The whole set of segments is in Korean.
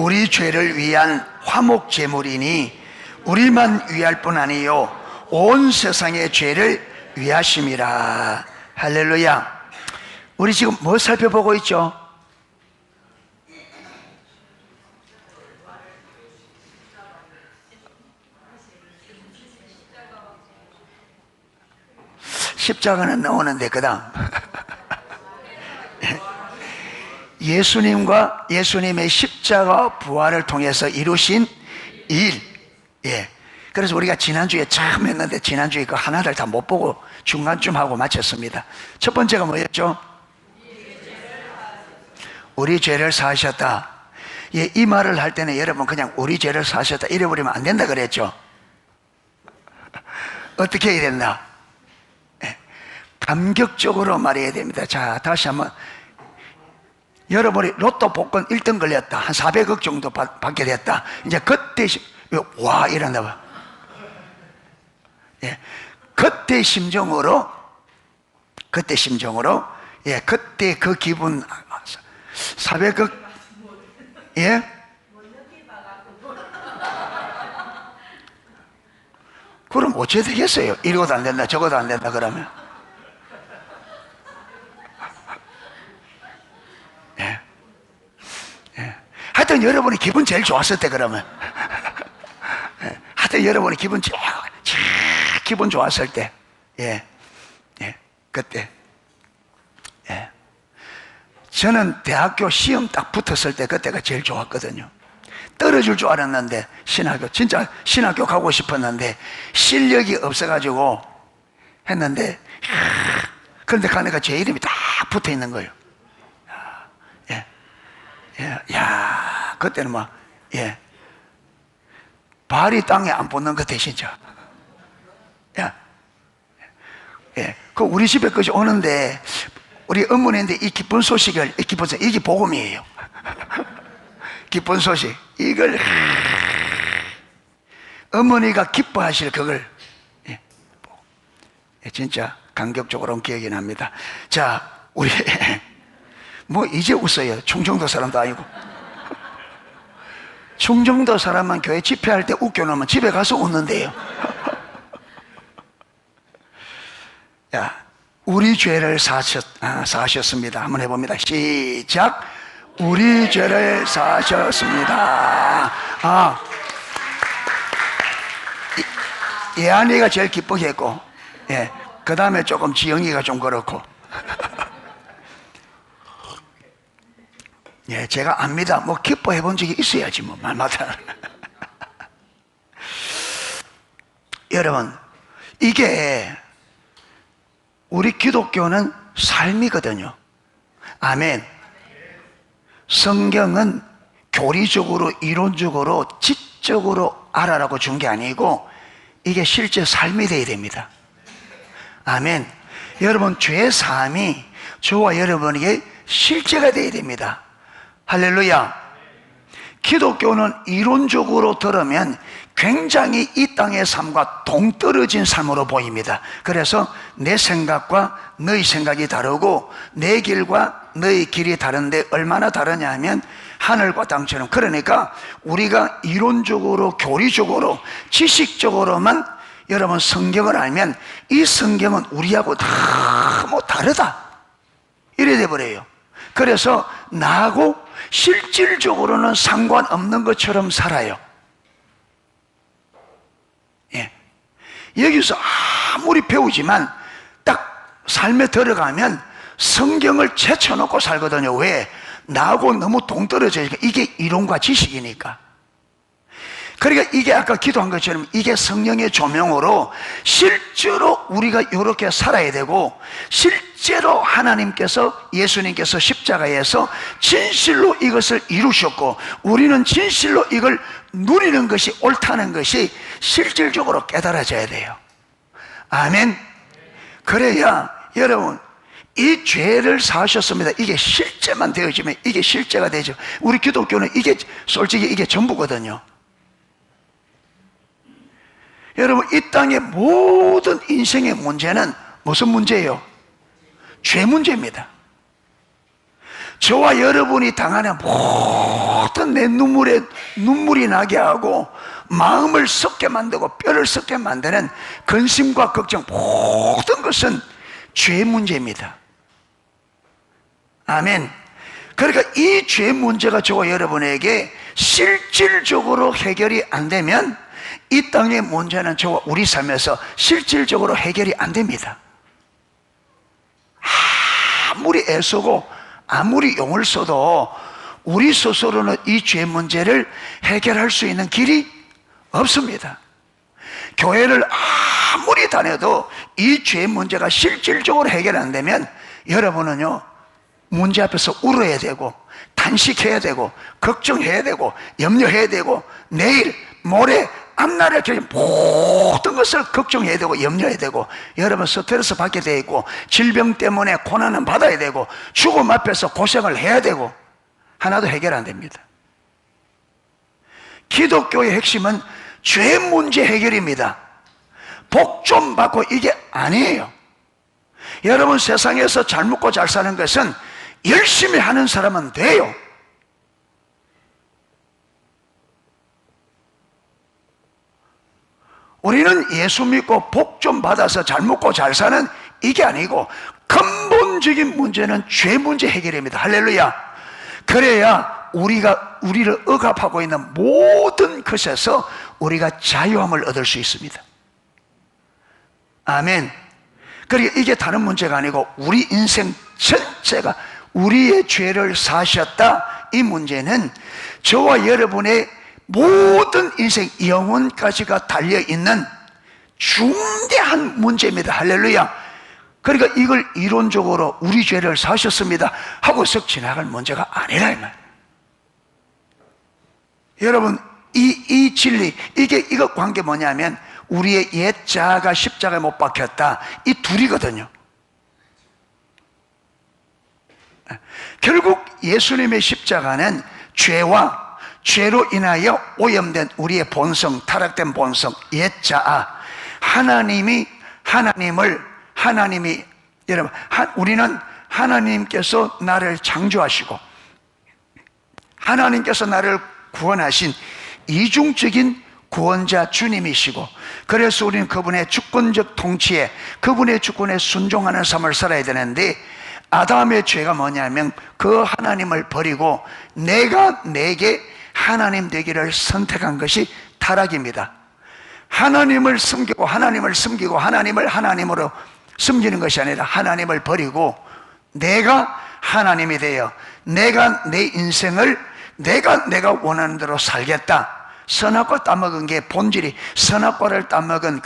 우리 죄를 위한 화목 제물이니 우리만 위할 뿐 아니요 온 세상의 죄를 위하심이라. 할렐루야. 우리 지금 뭐 살펴보고 있죠? 십자가는 나오는데 그 다음 예수님과 예수님의 십자가 부활을 통해서 이루신 일. 예. 그래서 우리가 지난주에 처음 했는데 지난주에 그 하나를 다 못 보고 중간쯤 하고 마쳤습니다. 첫 번째가 뭐였죠? 우리 죄를 사하셨다. 예, 이 말을 할 때는 여러분 그냥 우리 죄를 사하셨다 이래버리면 안 된다 그랬죠. 어떻게 해야 된다? 예, 감격적으로 말해야 됩니다. 자, 다시 한번. 여러분이 로또 복권 1등 걸렸다. 한 400억 정도 받게 됐다. 이제 그때 와 이런다 봐. 예, 그때 심정으로 예, 그때 그 기분 400억. 예? 그럼 어째 되겠어요? 이러고도 안 된다 저거도 안 된다 그러면. 예. 예. 하여튼 여러분이 기분 제일 좋았을 때 그러면. 예. 하여튼 여러분이 기분 좋았을 때. 예. 예. 그때. 예. 저는 대학교 시험 딱 붙었을 때 그때가 제일 좋았거든요. 떨어질 줄 알았는데 진짜 신학교 가고 싶었는데 실력이 없어가지고 했는데 그런데 가니까 제 이름이 딱 붙어 있는 거예요. 예. 예. 야, 그때는 막, 예. 발이 땅에 안 붙는 것 같아, 진짜. 야. 예. 그 우리 집에 끝이 오는데, 우리 어머니인데 이 기쁜 소식을, 이게 복음이에요. 기쁜 소식. 이걸, 어머니가 기뻐하실 그걸, 예. 진짜 감격적으로 기억이 납니다. 자, 우리, 뭐 이제 웃어요. 충청도 사람도 아니고. 충청도 사람만 교회 집회할 때 웃겨놓으면 집에 가서 웃는데요. 야, 우리 죄를 사하셨습니다. 한번 해봅니다. 시작. 우리 죄를 사하셨습니다. 예한이가 제일 기쁘게 했고, 예, 그 다음에 조금 지영이가 좀 그렇고. 예, 제가 압니다. 뭐 기뻐해 본 적이 있어야지 뭐 말마다. 여러분, 이게 우리 기독교는 삶이거든요. 아멘. 성경은 교리적으로 이론적으로 지적으로 알아라고 준 게 아니고 이게 실제 삶이 돼야 됩니다. 아멘. 여러분, 죄 사함이 저와 여러분에게 실제가 돼야 됩니다. 할렐루야. 기독교는 이론적으로 들으면 굉장히 이 땅의 삶과 동떨어진 삶으로 보입니다. 그래서 내 생각과 너희 생각이 다르고 내 길과 너희 길이 다른데 얼마나 다르냐 하면 하늘과 땅처럼. 그러니까 우리가 이론적으로 교리적으로 지식적으로만 여러분 성경을 알면 이 성경은 우리하고 너무 다르다 이래 돼버려요. 그래서 나하고 실질적으로는 상관없는 것처럼 살아요. 예. 여기서 아무리 배우지만 딱 삶에 들어가면 성경을 제쳐놓고 살거든요. 왜? 나하고 너무 동떨어져 있으니까. 이게 이론과 지식이니까. 그러니까 이게 아까 기도한 것처럼 이게 성령의 조명으로 실제로 우리가 이렇게 살아야 되고, 실제로 하나님께서 예수님께서 십자가에서 진실로 이것을 이루셨고 우리는 진실로 이걸 누리는 것이 옳다는 것이 실질적으로 깨달아져야 돼요. 아멘. 그래야 여러분 이 죄를 사하셨습니다. 이게 실제만 되어지면 이게 실제가 되죠. 우리 기독교는 이게 솔직히 이게 전부거든요. 여러분, 이 땅의 모든 인생의 문제는 무슨 문제예요? 죄 문제입니다. 저와 여러분이 당하는 모든 내 눈물에 눈물이 나게 하고 마음을 썩게 만들고 뼈를 썩게 만드는 근심과 걱정, 모든 것은 죄 문제입니다. 아멘. 그러니까 이 죄 문제가 저와 여러분에게 실질적으로 해결이 안 되면 이 땅의 문제는 저와 우리 삶에서 실질적으로 해결이 안 됩니다. 아무리 애쓰고 아무리 용을 써도 우리 스스로는 이 죄 문제를 해결할 수 있는 길이 없습니다. 교회를 아무리 다녀도 이 죄 문제가 실질적으로 해결 안 되면 여러분은요, 문제 앞에서 울어야 되고 단식해야 되고 걱정해야 되고 염려해야 되고 내일 모레 앞날에 모든 것을 걱정해야 되고 염려해야 되고 여러분 스트레스 받게 돼 있고 질병 때문에 고난은 받아야 되고 죽음 앞에서 고생을 해야 되고 하나도 해결 안 됩니다. 기독교의 핵심은 죄 문제 해결입니다. 복 좀 받고 이게 아니에요. 여러분 세상에서 잘 먹고 잘 사는 것은 열심히 하는 사람은 돼요. 우리는 예수 믿고 복 좀 받아서 잘 먹고 잘 사는 이게 아니고 근본적인 문제는 죄 문제 해결입니다. 할렐루야. 그래야 우리를 억압하고 있는 모든 것에서 우리가 자유함을 얻을 수 있습니다. 아멘. 그러니까 이게 다른 문제가 아니고 우리 인생 전체가 우리의 죄를 사셨다. 이 문제는 저와 여러분의 모든 인생 영혼까지가 달려있는 중대한 문제입니다. 할렐루야. 그러니까 이걸 이론적으로 우리 죄를 사셨습니다 하고 썩 지나갈 문제가 아니라 이 말. 여러분 이 진리 이거 관계 뭐냐면 우리의 옛 자아가 십자가에 못 박혔다. 이 둘이거든요. 결국 예수님의 십자가는 죄로 인하여 오염된 우리의 본성, 타락된 본성, 옛 자아, 여러분, 우리는 하나님께서 나를 창조하시고 하나님께서 나를 구원하신 이중적인 구원자 주님이시고, 그래서 우리는 그분의 주권적 통치에, 그분의 주권에 순종하는 삶을 살아야 되는데, 아담의 죄가 뭐냐면 그 하나님을 버리고 내게 하나님 되기를 선택한 것이 타락입니다. 하나님을 섬기고 하나님을 하나님으로 섬기는 것이 아니라 하나님을 버리고 내가 하나님이 되어 내가 내 인생을 내가 원하는 대로 살겠다. 선악과 따먹은 게 본질이, 선악과를 따먹은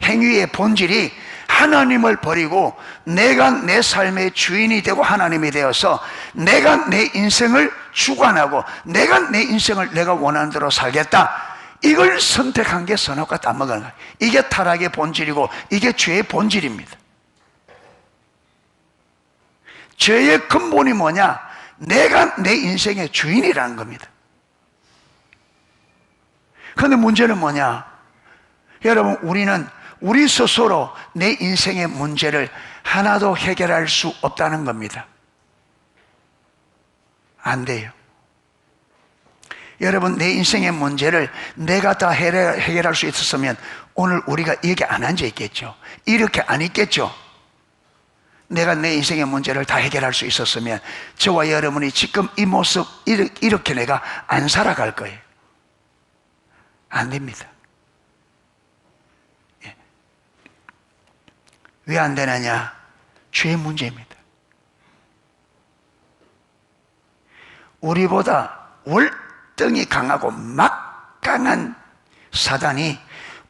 행위의 본질이 하나님을 버리고 내가 내 삶의 주인이 되고 하나님이 되어서 내가 내 인생을 주관하고 내가 내 인생을 내가 원하는 대로 살겠다. 이걸 선택한 게 선악과 따먹은 거예요. 이게 타락의 본질이고 이게 죄의 본질입니다. 죄의 근본이 뭐냐? 내가 내 인생의 주인이라는 겁니다. 그런데 문제는 뭐냐? 여러분, 우리 스스로 내 인생의 문제를 하나도 해결할 수 없다는 겁니다. 안 돼요. 여러분, 내 인생의 문제를 내가 다 해결할 수 있었으면 오늘 우리가 여기 안 앉아 있겠죠. 이렇게 안 있겠죠. 내가 내 인생의 문제를 다 해결할 수 있었으면 저와 여러분이 지금 이 모습 이렇게 내가 안 살아갈 거예요. 안 됩니다. 왜 안 되느냐? 죄의 문제입니다. 우리보다 월등히 강하고 막강한 사단이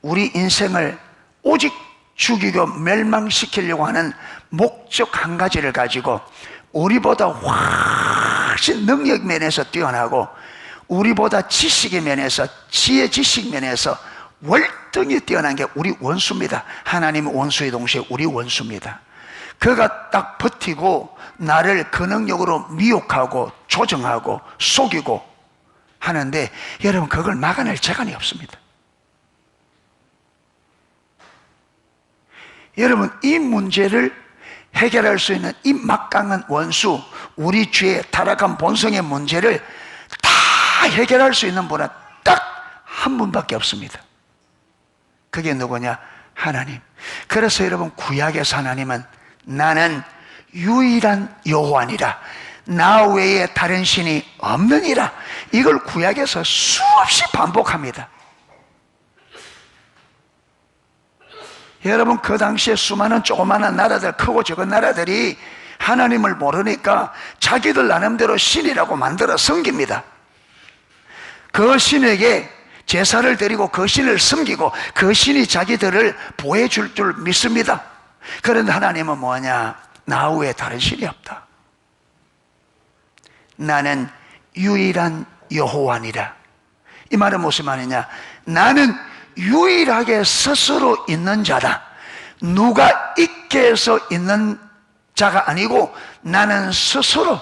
우리 인생을 오직 죽이고 멸망시키려고 하는 목적 한 가지를 가지고 우리보다 훨씬 능력 면에서 뛰어나고 우리보다 지식의 면에서, 지혜 지식 면에서 월등히 뛰어난 게 우리 원수입니다. 하나님의 원수의 동시에 우리 원수입니다. 그가 딱 버티고 나를 그 능력으로 미혹하고 조정하고 속이고 하는데, 여러분, 그걸 막아낼 재간이 없습니다. 여러분, 이 문제를 해결할 수 있는 이 막강한 원수, 우리 죄의 타락한 본성의 문제를 다 해결할 수 있는 분은 딱 한 분밖에 없습니다. 그게 누구냐? 하나님. 그래서 여러분, 구약에서 하나님은 나는 유일한 여호와니라, 나 외에 다른 신이 없느니라, 이걸 구약에서 수없이 반복합니다. 여러분, 그 당시에 수많은 조그마한 나라들, 크고 적은 나라들이 하나님을 모르니까 자기들 나름대로 신이라고 만들어 섬깁니다. 그 신에게 제사를 드리고 그 신을 섬기고 그 신이 자기들을 보호해줄 줄 믿습니다. 그런데 하나님은 뭐냐? 나 외에 다른 신이 없다. 나는 유일한 여호와니라. 이 말은 무슨 말이냐? 나는 유일하게 스스로 있는 자다. 누가 있게 해서 있는 자가 아니고 나는 스스로.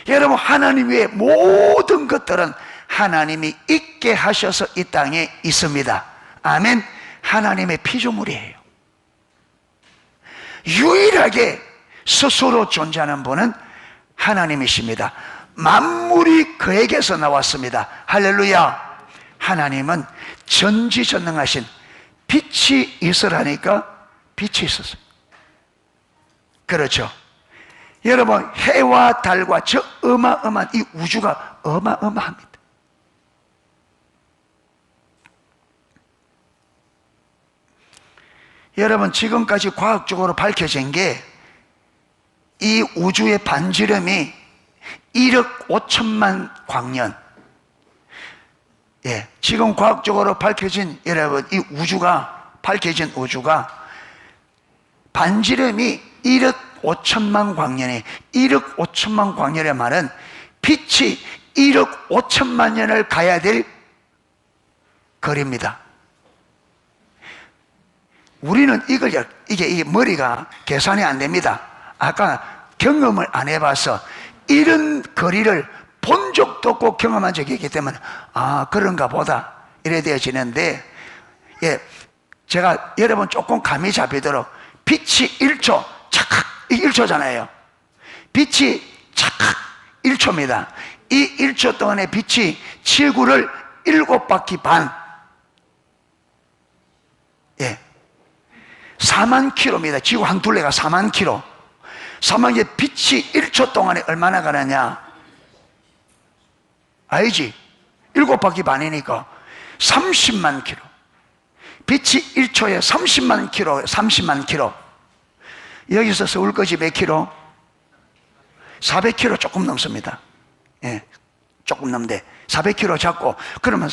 여러분, 하나님 외에 모든 것들은 하나님이 있게 하셔서 이 땅에 있습니다. 아멘. 하나님의 피조물이에요. 유일하게 스스로 존재하는 분은 하나님이십니다. 만물이 그에게서 나왔습니다. 할렐루야. 하나님은 전지전능하신, 빛이 있으라니까 빛이 있었어요. 그렇죠. 여러분, 해와 달과 저 어마어마한 이 우주가 어마어마합니다. 여러분, 지금까지 과학적으로 밝혀진 게 이 우주의 반지름이 1억 5천만 광년. 예, 지금 과학적으로 밝혀진, 여러분, 이 우주가, 밝혀진 우주가 반지름이 1억 5천만 광년이, 1억 5천만 광년의 말은 빛이 1억 5천만 년을 가야 될 거리입니다. 우리는 이게 머리가 계산이 안 됩니다. 아까 경험을 안 해봐서 이런 거리를 본 적도 없고 경험한 적이 있기 때문에 아, 그런가 보다 이래 되어지는데, 예, 제가 여러분 조금 감이 잡히도록 빛이 1초 착각, 1초잖아요. 빛이 착각 1초입니다. 이 1초 동안에 빛이 지구를 7바퀴 반, 예, 4만 킬로입니다. 지구 한 둘레가 4만 킬로. 4만 개. 빛이 1초 동안에 얼마나 가느냐? 알지? 7바퀴 반이니까 30만 킬로. 빛이 1초에 30만 킬로, 30만 킬로. 여기서 서울까지 몇 킬로? 400킬로 조금 넘습니다. 예, 조금 넘는데 400킬로 잡고, 그러면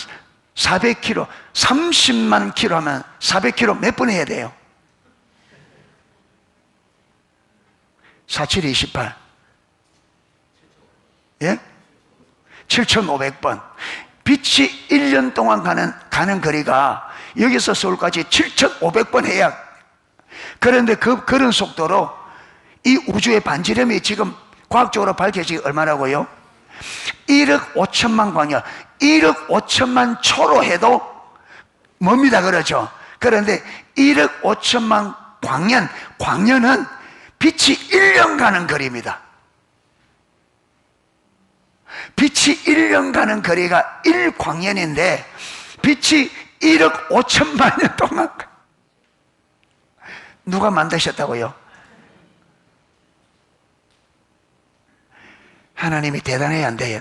400킬로, 30만 킬로 하면 400킬로 몇 번 해야 돼요? 47, 28. 예? 7,500번. 빛이 1년 동안 가는 거리가 여기서 서울까지 7,500번 해야. 그런데 그런 속도로 이 우주의 반지름이 지금 과학적으로 밝혀지기 얼마라고요? 1억 5천만 광년, 1억 5천만 초로 해도 멉니다. 그렇죠? 그런데 1억 5천만 광년, 광년은 빛이 1년 가는 거리입니다. 빛이 1년 가는 거리가 1광년인데 빛이 1억 5천만 년 동안. 누가 만드셨다고요? 하나님이 대단해야 안 돼요?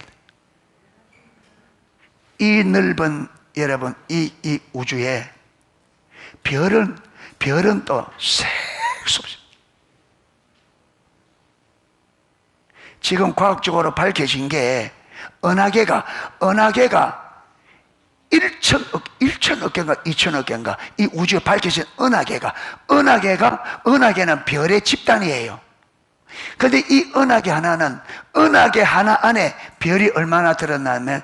이 넓은, 여러분, 이 우주에 별은 또 셀수 없어요. 지금 과학적으로 밝혀진 게 은하계가 1천억 개인가 2천억 개인가 이 우주에 밝혀진 은하계는 별의 집단이에요. 그런데 이 은하계 하나 안에 별이 얼마나 들었냐면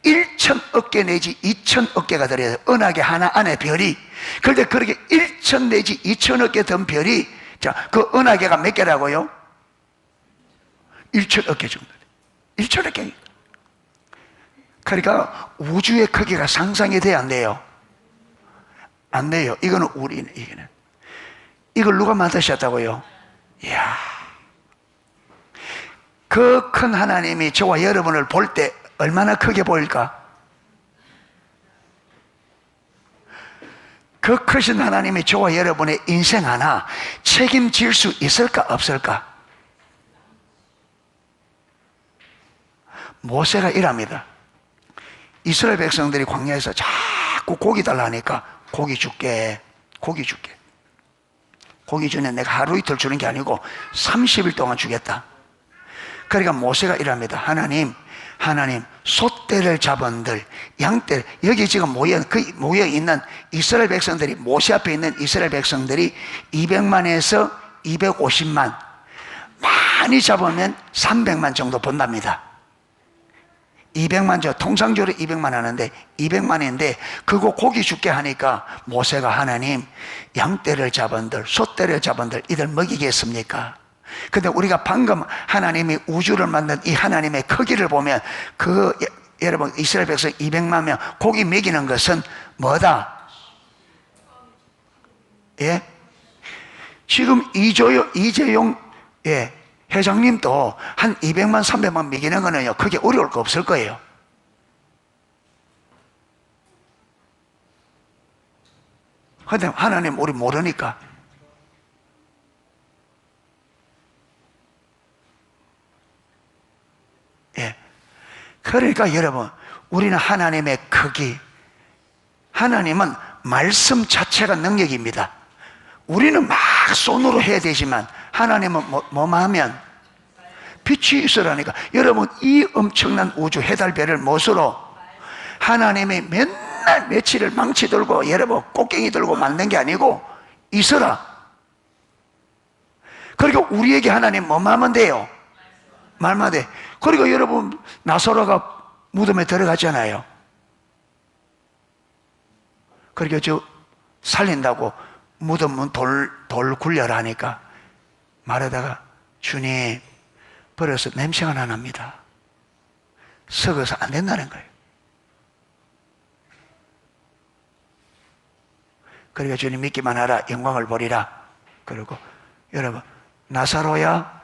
1천억 개 내지 2천억 개가 들어요. 은하계 하나 안에 별이. 그런데 그렇게 1천 내지 2천억 개 든 별이, 자, 그 은하계가 몇 개라고요? 1천억 개 정도. 1천억 개. 그러니까 우주의 크기가 상상이 돼야 안 돼요? 안 돼요. 이거는 이거는. 이걸 누가 만드셨다고요? 이야. 그 큰 하나님이 저와 여러분을 볼 때 얼마나 크게 보일까? 그 크신 하나님이 저와 여러분의 인생 하나 책임질 수 있을까 없을까? 모세가 이랍니다. 이스라엘 백성들이 광야에서 자꾸 고기 달라 하니까 고기 줄게, 고기 줄게. 고기 주면 내가 하루 이틀 주는 게 아니고 30일 동안 주겠다. 그러니까 모세가 이랍니다. 하나님, 소떼를 잡은들, 양떼, 여기 지금 모여 있는 이스라엘 백성들이, 모세 앞에 있는 이스라엘 백성들이 200만에서 250만, 많이 잡으면 300만 정도 본답니다. 200만, 통상적으로 200만 하는데 200만인데 그거 고기 줄게 하니까 모세가 하나님, 양떼를 잡은들, 소떼를 잡은들 이들 먹이겠습니까? 근데 우리가 방금 하나님이 우주를 만든 이 하나님의 크기를 보면 여러분 이스라엘 백성 200만 명 고기 먹이는 것은 뭐다? 예? 지금 이재용 회장님도 한 200만 300만 먹이는 거는요 그게 어려울 거 없을 거예요. 근데 하나님 우리 모르니까. 예. 그러니까 여러분, 우리는 하나님의 크기, 하나님은 말씀 자체가 능력입니다. 우리는 막 손으로 해야 되지만 하나님은 뭐만 하면 빛이 있으라니까. 여러분, 이 엄청난 우주 해달별을 무엇으로? 하나님이 맨날 며칠을 망치 들고 여러분 꽃갱이 들고 만든 게 아니고 있어라. 그러니까 우리에게 하나님 뭐만 하면 돼요? 말만 돼. 그러니까 여러분 나사로가 무덤에 들어갔잖아요. 그러니까 저 살린다고 무덤 문 돌 굴려라 하니까 말하다가 주님 버려서 냄새가 납니다. 썩어서 안 된다는 거예요. 그러니까 주님 믿기만 하라 영광을 보리라. 그리고 여러분 나사로야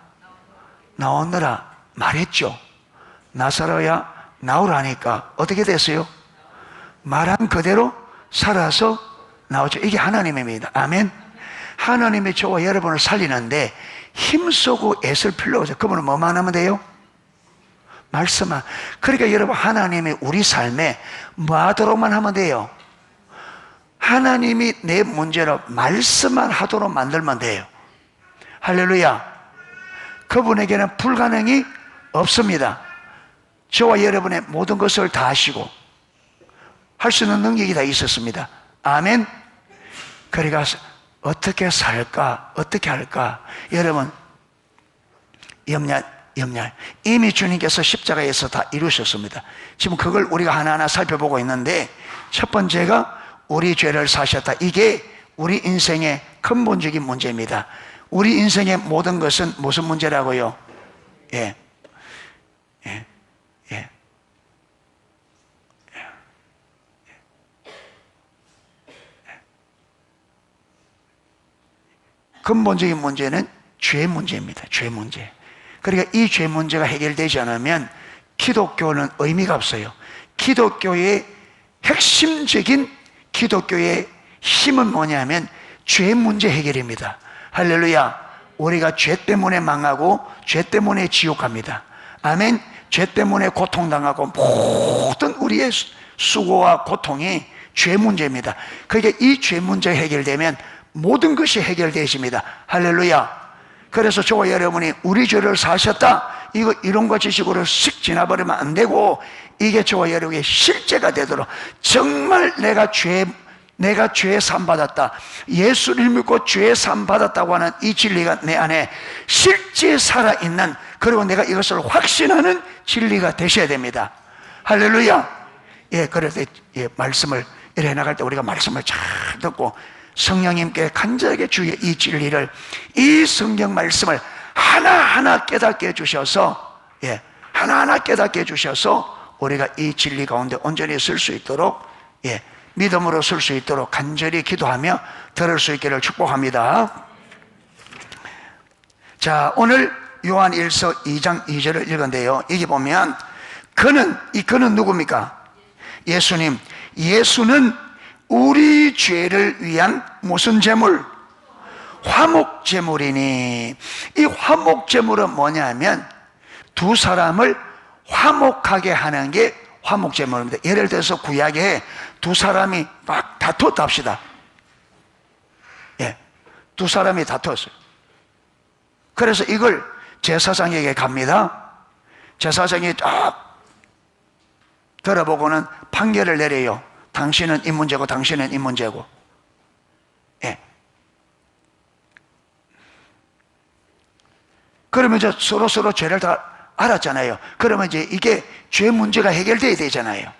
나오느라 말했죠. 나사로야 나오라니까 어떻게 됐어요? 말한 그대로 살아서 나오죠. 이게 하나님입니다. 아멘. 하나님이 저와 여러분을 살리는데 힘쓰고 애쓸 필요가 없어요. 그분은 뭐만 하면 돼요? 말씀만. 그러니까 여러분 하나님이 우리 삶에 뭐 하도록만 하면 돼요? 하나님이 내 문제로 말씀만 하도록 만들면 돼요. 할렐루야. 그분에게는 불가능이 없습니다. 저와 여러분의 모든 것을 다 하시고 할 수 있는 능력이 다 있었습니다. 아멘. 그러니까 어떻게 살까? 어떻게 할까? 여러분 염려 이미 주님께서 십자가에서 다 이루셨습니다. 지금 그걸 우리가 하나하나 살펴보고 있는데 첫 번째가 우리 죄를 사셨다. 이게 우리 인생의 근본적인 문제입니다. 우리 인생의 모든 것은 무슨 문제라고요? 예. 근본적인 문제는 죄 문제입니다. 죄 문제. 그러니까 이 죄 문제가 해결되지 않으면 기독교는 의미가 없어요. 기독교의 핵심적인 기독교의 힘은 뭐냐면 죄 문제 해결입니다. 할렐루야. 우리가 죄 때문에 망하고 죄 때문에 지옥 갑니다. 아멘. 죄 때문에 고통당하고 모든 우리의 수고와 고통이 죄 문제입니다. 그러니까 이 죄 문제 해결되면 모든 것이 해결되십니다. 할렐루야. 그래서 저와 여러분이 우리 죄를 사셨다, 이거 이론과 지식으로 쓱 지나버리면 안 되고 이게 저와 여러분의 실제가 되도록 정말 내가 죄 산 받았다, 예수를 믿고 죄 산 받았다고 하는 이 진리가 내 안에 실제 살아있는, 그리고 내가 이것을 확신하는 진리가 되셔야 됩니다. 할렐루야. 예, 그래서 말씀을 이래 나갈 때 우리가 말씀을 잘 듣고 성령님께 간절하게 주의 이 진리를, 이 성경 말씀을 하나하나 깨닫게 해주셔서, 하나하나 깨닫게 해주셔서 우리가 이 진리 가운데 온전히 쓸 수 있도록, 믿음으로 쓸 수 있도록 간절히 기도하며 들을 수 있기를 축복합니다. 자, 오늘 요한 1서 2장 2절을 읽은데요, 여기 보면 그는 누굽니까? 예수님. 예수는 우리 죄를 위한 무슨 제물? 화목제물이니. 이 화목제물은 뭐냐면 두 사람을 화목하게 하는 게 화목제물입니다. 예를 들어서 구약에 두 사람이 막 다퉜다 합시다. 예, 두 사람이 다투었어요. 그래서 이걸 제사장에게 갑니다. 제사장이 딱 들어보고는 판결을 내려요. 당신은 이 문제고 당신은 이 문제고. 예. 그러면 이제 서로 죄를 다 알았잖아요. 그러면 이제 이게 죄 문제가 해결돼야 되잖아요.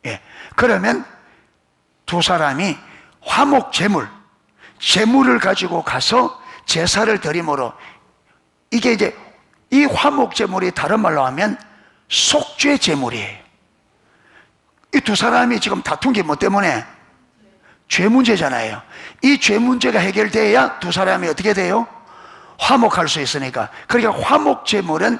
예. 그러면 두 사람이 화목 제물을 가지고 가서 제사를 드림으로, 이게 이제 이 화목 제물이 다른 말로 하면 속죄 제물이에요. 이 두 사람이 지금 다툰 게 뭐 때문에? 죄 문제잖아요. 이 죄 문제가 해결돼야 두 사람이 어떻게 돼요? 화목할 수 있으니까. 그러니까 화목 제물은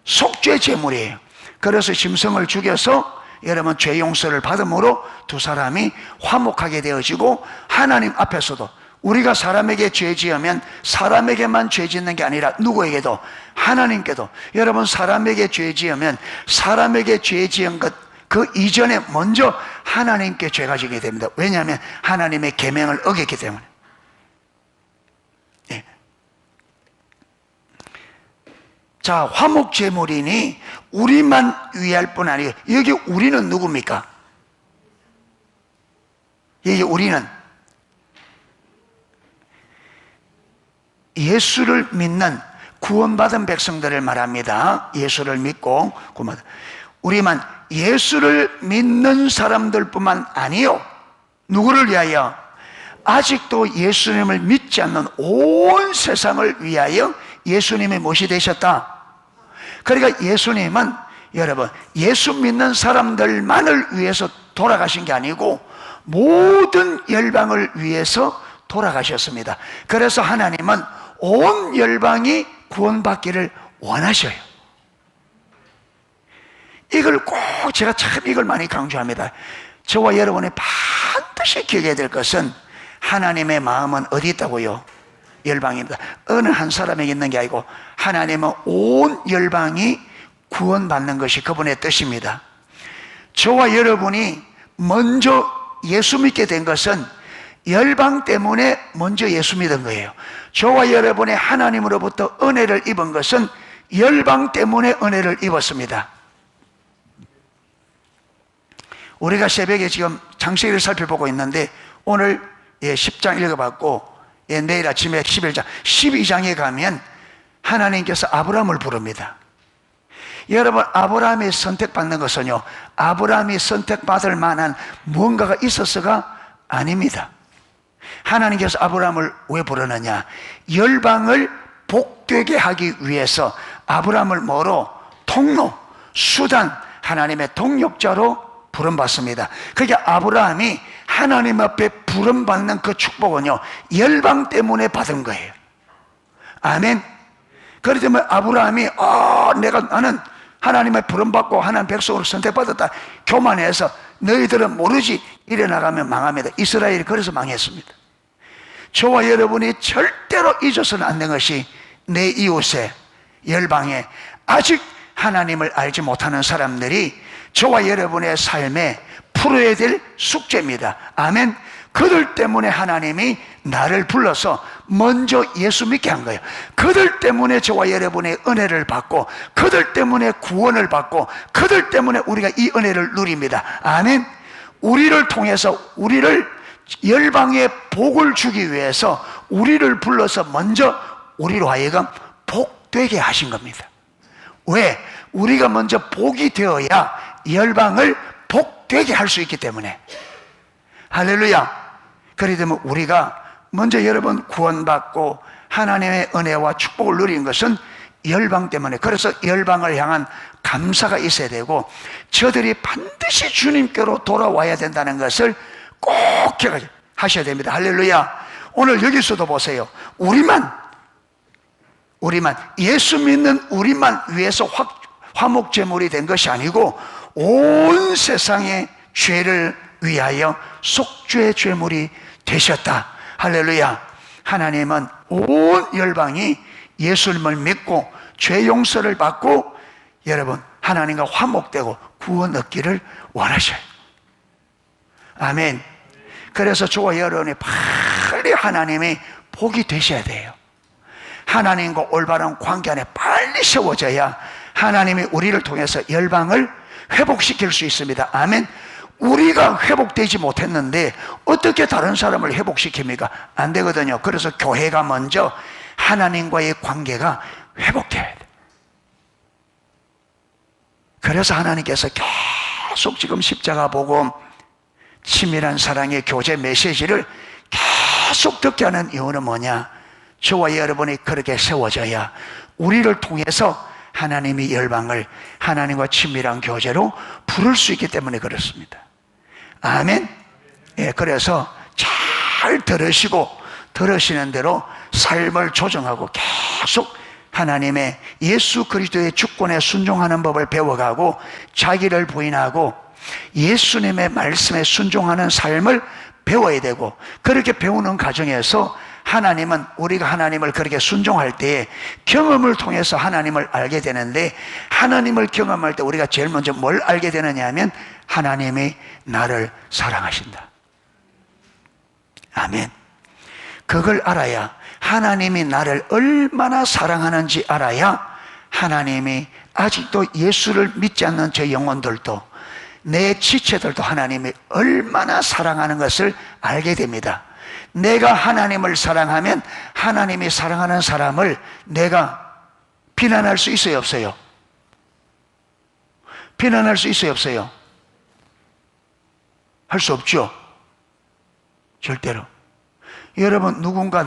속죄 제물이에요. 그래서 짐승을 죽여서 여러분 죄 용서를 받음으로 두 사람이 화목하게 되어지고, 하나님 앞에서도 우리가 사람에게 죄 지으면 사람에게만 죄 짓는 게 아니라 누구에게도, 하나님께도. 여러분 사람에게 죄 지으면 사람에게 죄 지은 것 그 이전에 먼저 하나님께 죄가 지게 됩니다. 왜냐하면 하나님의 계명을 어겼기 때문에. 예. 자, 화목제물이니 우리만 위할 뿐 아니고, 여기 우리는 누굽니까? 여기 우리는 예수를 믿는 구원받은 백성들을 말합니다. 예수를 믿고 구원받은, 우리만 예수를 믿는 사람들 뿐만 아니요, 누구를 위하여? 아직도 예수님을 믿지 않는 온 세상을 위하여 예수님이 무엇이 되셨다? 그러니까 예수님은 여러분 예수 믿는 사람들만을 위해서 돌아가신 게 아니고 모든 열방을 위해서 돌아가셨습니다. 그래서 하나님은 온 열방이 구원받기를 원하셔요. 이걸 꼭 제가 참 이걸 많이 강조합니다. 저와 여러분이 반드시 기억해야 될 것은 하나님의 마음은 어디 있다고요? 열방입니다. 어느 한 사람에게 있는 게 아니고 하나님은 온 열방이 구원받는 것이 그분의 뜻입니다. 저와 여러분이 먼저 예수 믿게 된 것은 열방 때문에 먼저 예수 믿은 거예요. 저와 여러분이 하나님으로부터 은혜를 입은 것은 열방 때문에 은혜를 입었습니다. 우리가 새벽에 지금 창세기를 살펴보고 있는데 오늘 10장 읽어봤고 내일 아침에 11장, 12장에 가면 하나님께서 아브라함을 부릅니다. 여러분 아브라함이 선택받는 것은요, 아브라함이 선택받을 만한 무언가가 있었어가 아닙니다. 하나님께서 아브라함을 왜 부르느냐? 열방을 복되게 하기 위해서 아브라함을 뭐로? 통로, 수단, 하나님의 동력자로 부름받습니다. 그러니까 아브라함이 하나님 앞에 부름받는 그 축복은요, 열방 때문에 받은 거예요. 아멘. 그렇기 때문에 아브라함이 나는 하나님의 부름받고 하나님 백성으로 선택받았다 교만해서 너희들은 모르지 이래 나가면 망합니다. 이스라엘이 그래서 망했습니다. 저와 여러분이 절대로 잊어서는 안 되는 것이 내 이웃에, 열방에 아직 하나님을 알지 못하는 사람들이 저와 여러분의 삶에 풀어야 될 숙제입니다. 아멘. 그들 때문에 하나님이 나를 불러서 먼저 예수 믿게 한 거예요. 그들 때문에 저와 여러분의 은혜를 받고, 그들 때문에 구원을 받고, 그들 때문에 우리가 이 은혜를 누립니다. 아멘. 우리를 통해서 우리를 열방에 복을 주기 위해서 우리를 불러서 먼저 우리로 하여금 복되게 하신 겁니다. 왜? 우리가 먼저 복이 되어야 열방을 복되게 할 수 있기 때문에. 할렐루야. 그렇기 때문에 우리가 먼저 여러분 구원받고 하나님의 은혜와 축복을 누린 것은 열방 때문에. 그래서 열방을 향한 감사가 있어야 되고, 저들이 반드시 주님께로 돌아와야 된다는 것을 꼭 기억하셔야 됩니다. 할렐루야. 오늘 여기서도 보세요. 우리만, 예수 믿는 우리만 위해서 화목제물이 된 것이 아니고 온 세상의 죄를 위하여 속죄 제물이 되셨다. 할렐루야. 하나님은 온 열방이 예수님을 믿고 죄 용서를 받고 여러분 하나님과 화목되고 구원 얻기를 원하셔요. 아멘. 그래서 저와 여러분이 빨리 하나님의 복이 되셔야 돼요. 하나님과 올바른 관계 안에 빨리 세워져야 하나님이 우리를 통해서 열방을 회복시킬 수 있습니다. 아멘. 우리가 회복되지 못했는데 어떻게 다른 사람을 회복시킵니까? 안 되거든요. 그래서 교회가 먼저 하나님과의 관계가 회복돼야 돼요. 그래서 하나님께서 계속 지금 십자가 복음, 치밀한 사랑의 교제 메시지를 계속 듣게 하는 이유는 뭐냐? 저와 여러분이 그렇게 세워져야 우리를 통해서 하나님이 열방을 하나님과 친밀한 교제로 부를 수 있기 때문에 그렇습니다. 아멘. 예, 그래서 잘 들으시고 들으시는 대로 삶을 조정하고 계속 하나님의 예수 그리스도의 주권에 순종하는 법을 배워가고 자기를 부인하고 예수님의 말씀에 순종하는 삶을 배워야 되고, 그렇게 배우는 과정에서 하나님은, 우리가 하나님을 그렇게 순종할 때에 경험을 통해서 하나님을 알게 되는데, 하나님을 경험할 때 우리가 제일 먼저 뭘 알게 되느냐 하면 하나님이 나를 사랑하신다. 아멘. 그걸 알아야, 하나님이 나를 얼마나 사랑하는지 알아야 하나님이 아직도 예수를 믿지 않는 저 영혼들도, 내 지체들도 하나님이 얼마나 사랑하는 것을 알게 됩니다. 내가 하나님을 사랑하면 하나님이 사랑하는 사람을 내가 비난할 수 있어요, 없어요? 비난할 수 있어요, 없어요? 할 수 없죠. 절대로. 여러분, 누군가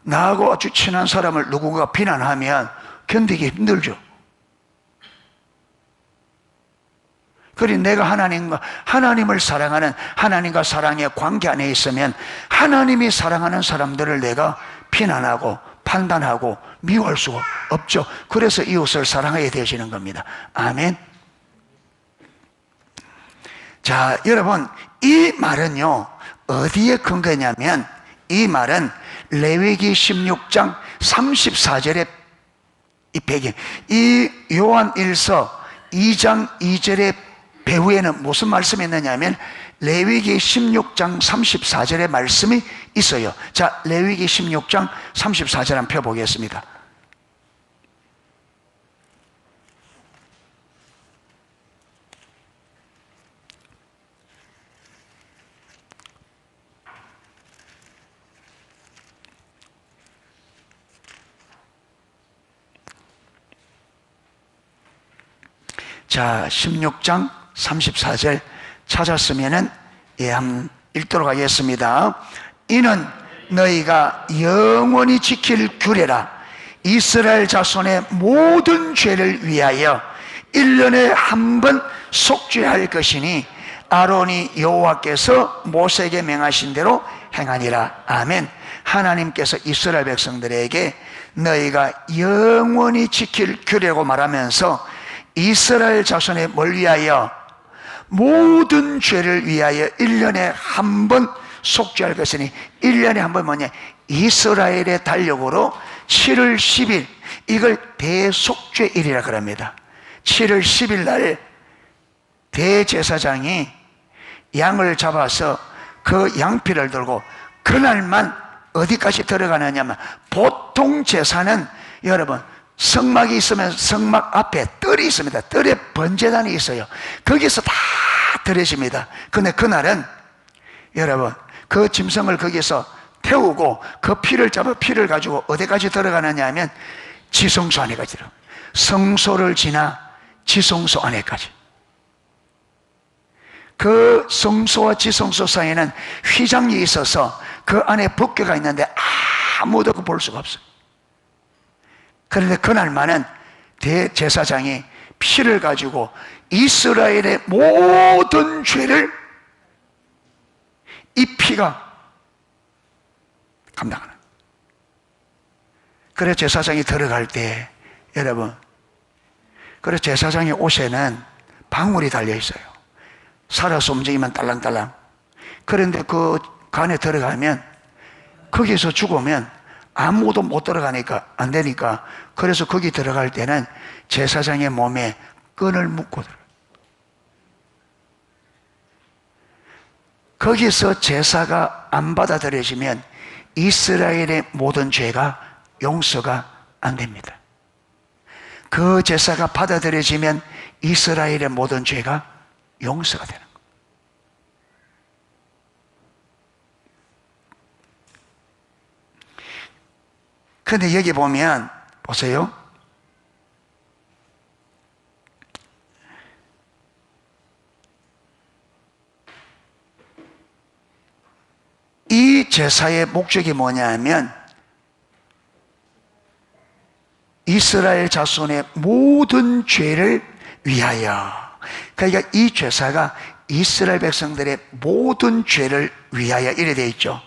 나하고 아주 친한 사람을 누군가 비난하면 견디기 힘들죠. 그러니 내가 하나님을 사랑하는, 하나님과 사랑의 관계 안에 있으면 하나님이 사랑하는 사람들을 내가 비난하고 판단하고 미워할 수가 없죠. 그래서 이웃을 사랑해야 되시는 겁니다. 아멘. 자, 여러분, 이 말은요 어디에 근거냐면, 이 말은 레위기 16장 34절의 이 배경, 이 요한 1서 2장 2절의 배후에는 무슨 말씀이 있느냐 하면 레위기 16장 34절의 말씀이 있어요. 자, 레위기 16장 34절 한번 펴보겠습니다. 자, 16장 34절 찾았으면은 한번 읽도록 하겠습니다. 이는 너희가 영원히 지킬 규례라. 이스라엘 자손의 모든 죄를 위하여 1년에 한 번 속죄할 것이니 아론이 여호와께서 모세에게 명하신 대로 행하니라. 아멘. 하나님께서 이스라엘 백성들에게 너희가 영원히 지킬 규례라고 말하면서 이스라엘 자손의 뭘 위하여? 모든 죄를 위하여 1년에 한 번 속죄할 것이니, 1년에 한 번 뭐냐? 이스라엘의 달력으로 7월 10일, 이걸 대속죄일이라 그럽니다. 7월 10일 날 대제사장이 양을 잡아서 그 양피를 들고, 그날만 어디까지 들어가느냐면, 보통 제사는 여러분 성막이 있으면 성막 앞에 뜰이 있습니다. 뜰에 번제단이 있어요. 거기서 다 드려집니다. 근데 그날은 여러분 그 짐승을 거기서 태우고 그 피를 잡아 피를 가지고 어디까지 들어가느냐 하면 지성소 안에까지 들어갑니다. 성소를 지나 지성소 안에까지. 그 성소와 지성소 사이에는 휘장이 있어서 그 안에 법궤가 있는데 아무도 볼 수가 없어요. 그런데 그날만은 대제사장이 피를 가지고 이스라엘의 모든 죄를 이 피가 감당하는. 그래 제사장이 들어갈 때 여러분, 그래 제사장의 옷에는 방울이 달려 있어요. 살아서 움직이면 딸랑딸랑. 그런데 그 간에 들어가면 거기서 죽으면 아무도 못 들어가니까 안 되니까, 그래서 거기 들어갈 때는 제사장의 몸에 끈을 묶고 들어가요. 거기서 제사가 안 받아들여지면 이스라엘의 모든 죄가 용서가 안 됩니다. 그 제사가 받아들여지면 이스라엘의 모든 죄가 용서가 되는 거예요. 그런데 여기 보면 보세요. 이 제사의 목적이 뭐냐면 이스라엘 자손의 모든 죄를 위하여. 그러니까 이 제사가 이스라엘 백성들의 모든 죄를 위하여 이래 되어 있죠.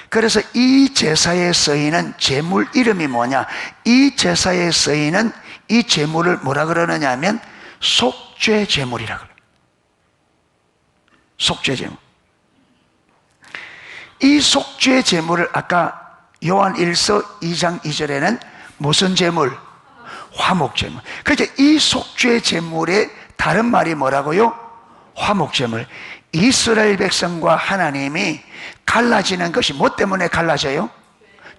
그래서 이 제사에 쓰이는 제물 이름이 뭐냐? 이 제사에 쓰이는 이 제물을 뭐라 그러느냐 하면 속죄 제물이라 그래요. 속죄 제물. 이 속죄 제물을 아까 요한 1서 2장 2절에는 무슨 제물? 화목 제물. 그러니까 이 속죄 제물의 다른 말이 뭐라고요? 화목 제물. 이스라엘 백성과 하나님이 갈라지는 것이 뭐 때문에 갈라져요?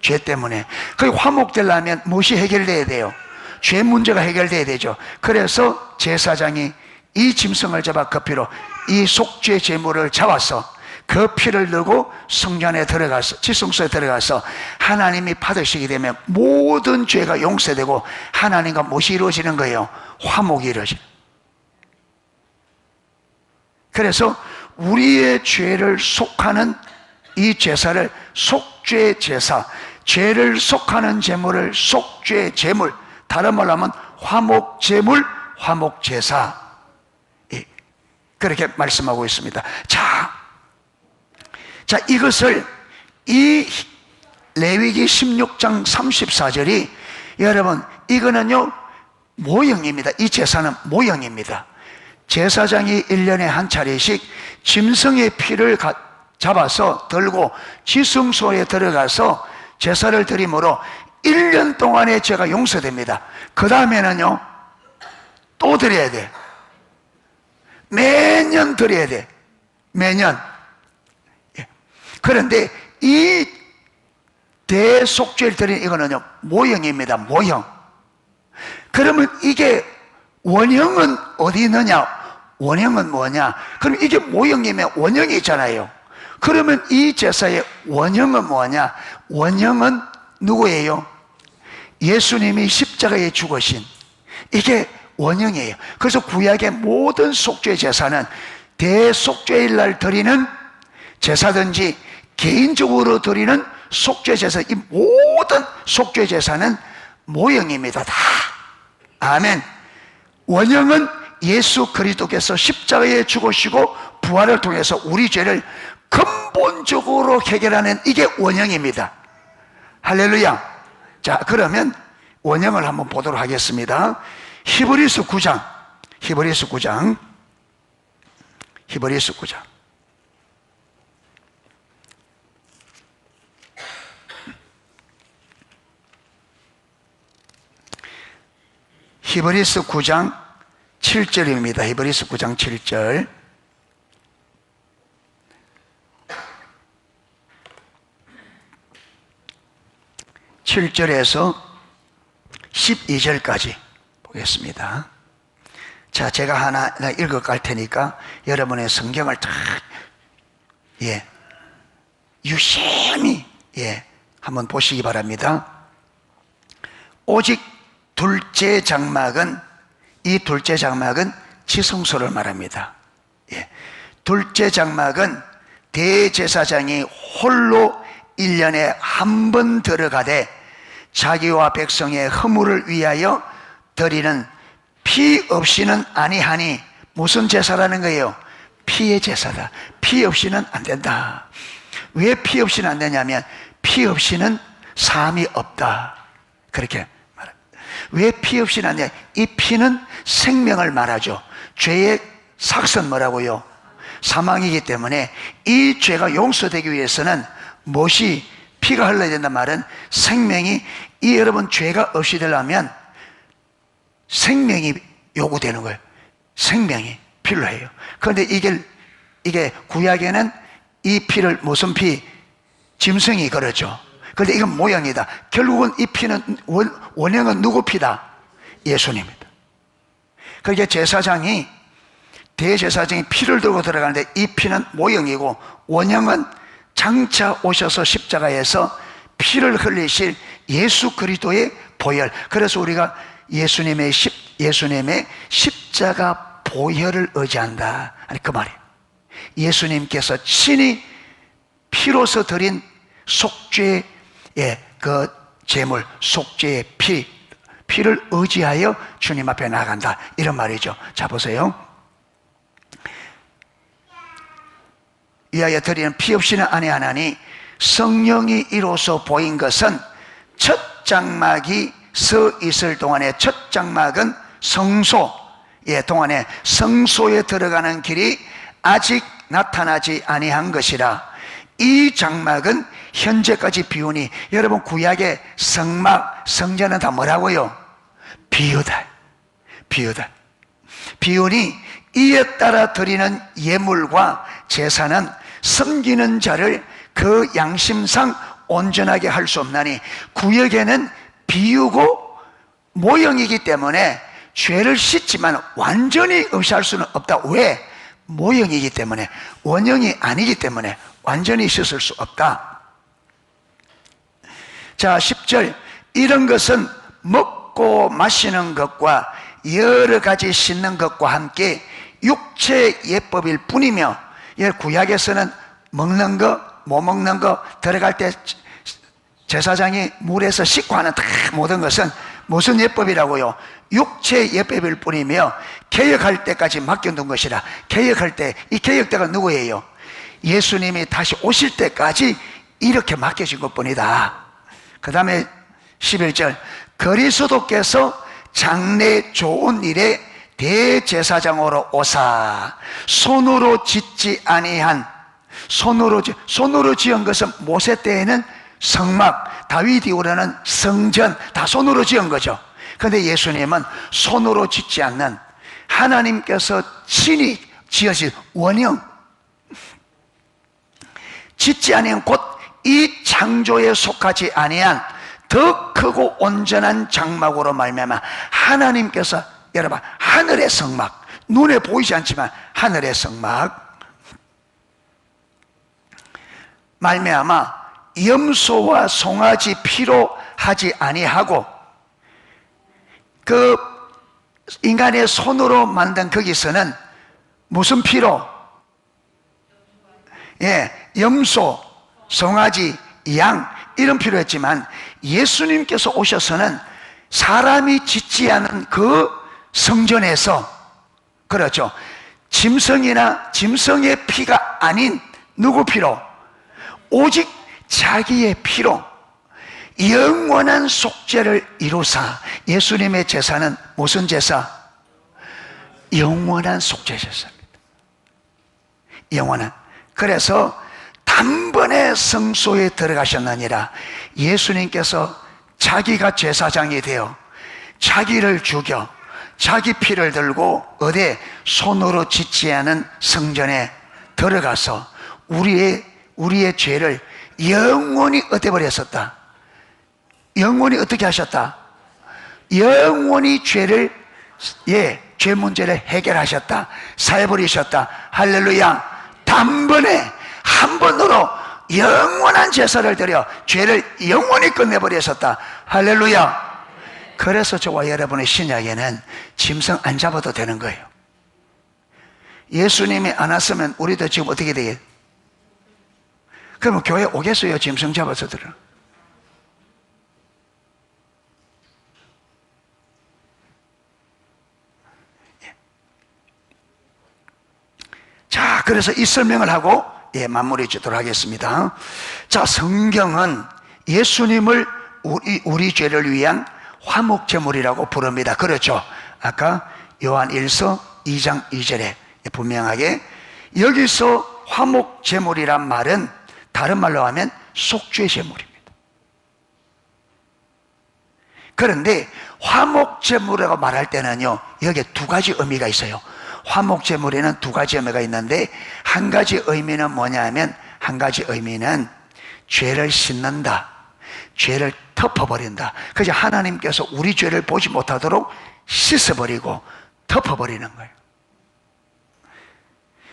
죄 때문에. 그 화목되려면 무엇이 해결돼야 돼요? 죄 문제가 해결돼야 되죠. 그래서 제사장이 이 짐승을 잡아 그 피로 이 속죄 제물을 잡아서 그 피를 넣고 성전에 들어가서, 지성소에 들어가서 하나님이 받으시게 되면 모든 죄가 용서되고 하나님과 무엇이 이루어지는 거예요? 화목이 이루어져요. 그래서 우리의 죄를 속하는 이 제사를 속죄 제사, 죄를 속하는 제물을 속죄 제물, 다른 말로 하면 화목 제물, 화목 제사, 그렇게 말씀하고 있습니다. 자, 이것을 이 레위기 16장 34절이 여러분, 이거는요 모형입니다. 이 제사는 모형입니다. 제사장이 1년에 한 차례씩 짐승의 피를 잡아서 들고 지성소에 들어가서 제사를 드림으로 1년 동안의 죄가 용서됩니다. 그 다음에는요 또 드려야 돼. 매년 드려야 돼. 매년. 그런데 이 대속죄를 드리는 이거는요 모형입니다. 모형. 그러면 이게 원형은 어디 있느냐? 원형은 뭐냐? 그럼 이게 모형이면 원형이 있잖아요. 그러면 이 제사의 원형은 뭐냐? 원형은 누구예요? 예수님이 십자가에 죽으신, 이게 원형이에요. 그래서 구약의 모든 속죄 제사는 대속죄일 날 드리는 제사든지 개인적으로 드리는 속죄 제사, 이 모든 속죄 제사는 모형입니다. 다. 아멘. 원형은 예수 그리스도께서 십자가에 죽으시고 부활을 통해서 우리 죄를 근본적으로 해결하는 이게 원형입니다. 할렐루야. 자, 그러면 원형을 한번 보도록 하겠습니다. 히브리서 9장. 히브리서 9장. 히브리서 9장 7절입니다. 히브리서 9장 7절. (7절에서) 12절까지 보겠습니다. 자, 제가 하나 읽어갈 테니까 여러분의 성경을 다 유심히 한번 보시기 바랍니다. 오직 둘째 장막은, 이 둘째 장막은 지성소를 말합니다. 둘째 장막은 대제사장이 홀로 1년에 한 번 들어가되 자기와 백성의 허물을 위하여 드리는 피 없이는 아니하니. 무슨 제사라는 거예요? 피의 제사다. 피 없이는 안 된다. 왜 피 없이는 안 되냐면 피 없이는 사함이 없다. 그렇게 말합니다. 왜 피 없이 났냐? 이 피는 생명을 말하죠. 죄의 삭은 뭐라고요? 사망이기 때문에 이 죄가 용서되기 위해서는 무엇이 피가 흘러야 된단 말은 생명이, 이 여러분 죄가 없이 되려면 생명이 요구되는 거예요. 생명이 필요해요. 그런데 이게 구약에는 이 피를 무슨 피? 짐승이 그러죠. 그런데 이건 모형이다. 결국은 이 피는 원형은 누구 피다? 예수님이다. 그게 제사장이, 대제사장이 피를 들고 들어가는데 이 피는 모형이고 원형은 장차 오셔서 십자가에서 피를 흘리실 예수 그리스도의 보혈. 그래서 우리가 예수님의 십자가 보혈을 의지한다. 아니 그 말이에요. 예수님께서 친히 피로서 드린 속죄의 그 제물, 속죄의 피를 의지하여 주님 앞에 나간다. 이런 말이죠. 자 보세요. 위하여 드리는 피 없이는 아니하나니 성령이 이로써 보인 것은 첫 장막이 서 있을 동안에, 첫 장막은 성소, 동안에 성소에 들어가는 길이 아직 나타나지 아니한 것이라. 이 장막은 현재까지 비우니, 여러분 구약의 성막, 성전은 다 뭐라고요? 비우다. 비우니 이에 따라 드리는 예물과 제사는 섬기는 자를 그 양심상 온전하게 할 수 없나니, 구역에는 비우고 모형이기 때문에 죄를 씻지만 완전히 없이 할 수는 없다. 왜? 모형이기 때문에, 원형이 아니기 때문에 완전히 씻을 수 없다. 자 10절, 이런 것은 먹고 마시는 것과 여러 가지 씻는 것과 함께 육체 예법일 뿐이며, 구약에서는 먹는 거, 못 먹는 거, 들어갈 때 제사장이 물에서 씻고 하는 다 모든 것은 무슨 예법이라고요? 육체 예법일 뿐이며 개혁할 때까지 맡겨둔 것이라. 개혁할 때, 이 개혁대가 누구예요? 예수님이 다시 오실 때까지 이렇게 맡겨진 것뿐이다. 그 다음에 11절, 그리스도께서 장래 좋은 일에 대제사장으로 오사 손으로 짓지 아니한, 손으로 지은 것은 모세 때에는 성막, 다윗이 오라는 성전, 다 손으로 지은 거죠. 그런데 예수님은 손으로 짓지 않는, 하나님께서 친히 지으신 원형, 짓지 아니한 곧 이 창조에 속하지 아니한 더 크고 온전한 장막으로 말미암아 하나님께서, 여러분 하늘의 성막, 눈에 보이지 않지만 하늘의 성막 말미암아 염소와 송아지 피로 하지 아니하고, 그 인간의 손으로 만든 거기서는 무슨 피로? 염소, 송아지, 양 이런 피로 했지만 예수님께서 오셔서는 사람이 짓지 않은 그 성전에서, 그렇죠, 짐승의 피가 아닌 누구 피로? 오직 자기의 피로 영원한 속죄를 이루사. 예수님의 제사는 무슨 제사? 영원한 속죄 제사입니다. 영원한. 그래서 단번에 성소에 들어가셨느니라. 예수님께서 자기가 제사장이 되어 자기를 죽여 자기 피를 들고 어디? 손으로 짓지 않은 성전에 들어가서 우리의 죄를 영원히 어때버렸었다. 영원히 어떻게 하셨다? 영원히 죄 문제를 해결하셨다. 사해버리셨다. 할렐루야. 단번에 한 번으로 영원한 제사를 드려 죄를 영원히 끝내버렸었다. 할렐루야. 그래서 저와 여러분의 신약에는 짐승 안 잡아도 되는 거예요. 예수님이 안 왔으면 우리도 지금 어떻게 되겠? 그러면 교회 오겠어요? 짐승 잡아서 들어. 자, 그래서 이 설명을 하고 마무리 짓도록 하겠습니다. 자, 성경은 예수님을 우리 죄를 위한 화목제물이라고 부릅니다. 그렇죠? 아까 요한 1서 2장 2절에 분명하게 여기서 화목제물이란 말은 다른 말로 하면 속죄 제물입니다. 그런데 화목제물이라고 말할 때는요, 여기에 두 가지 의미가 있어요. 화목제물에는 두 가지 의미가 있는데, 한 가지 의미는 뭐냐면, 한 가지 의미는 죄를 씻는다, 죄를 덮어버린다. 그래서 하나님께서 우리 죄를 보지 못하도록 씻어버리고 덮어버리는 거예요.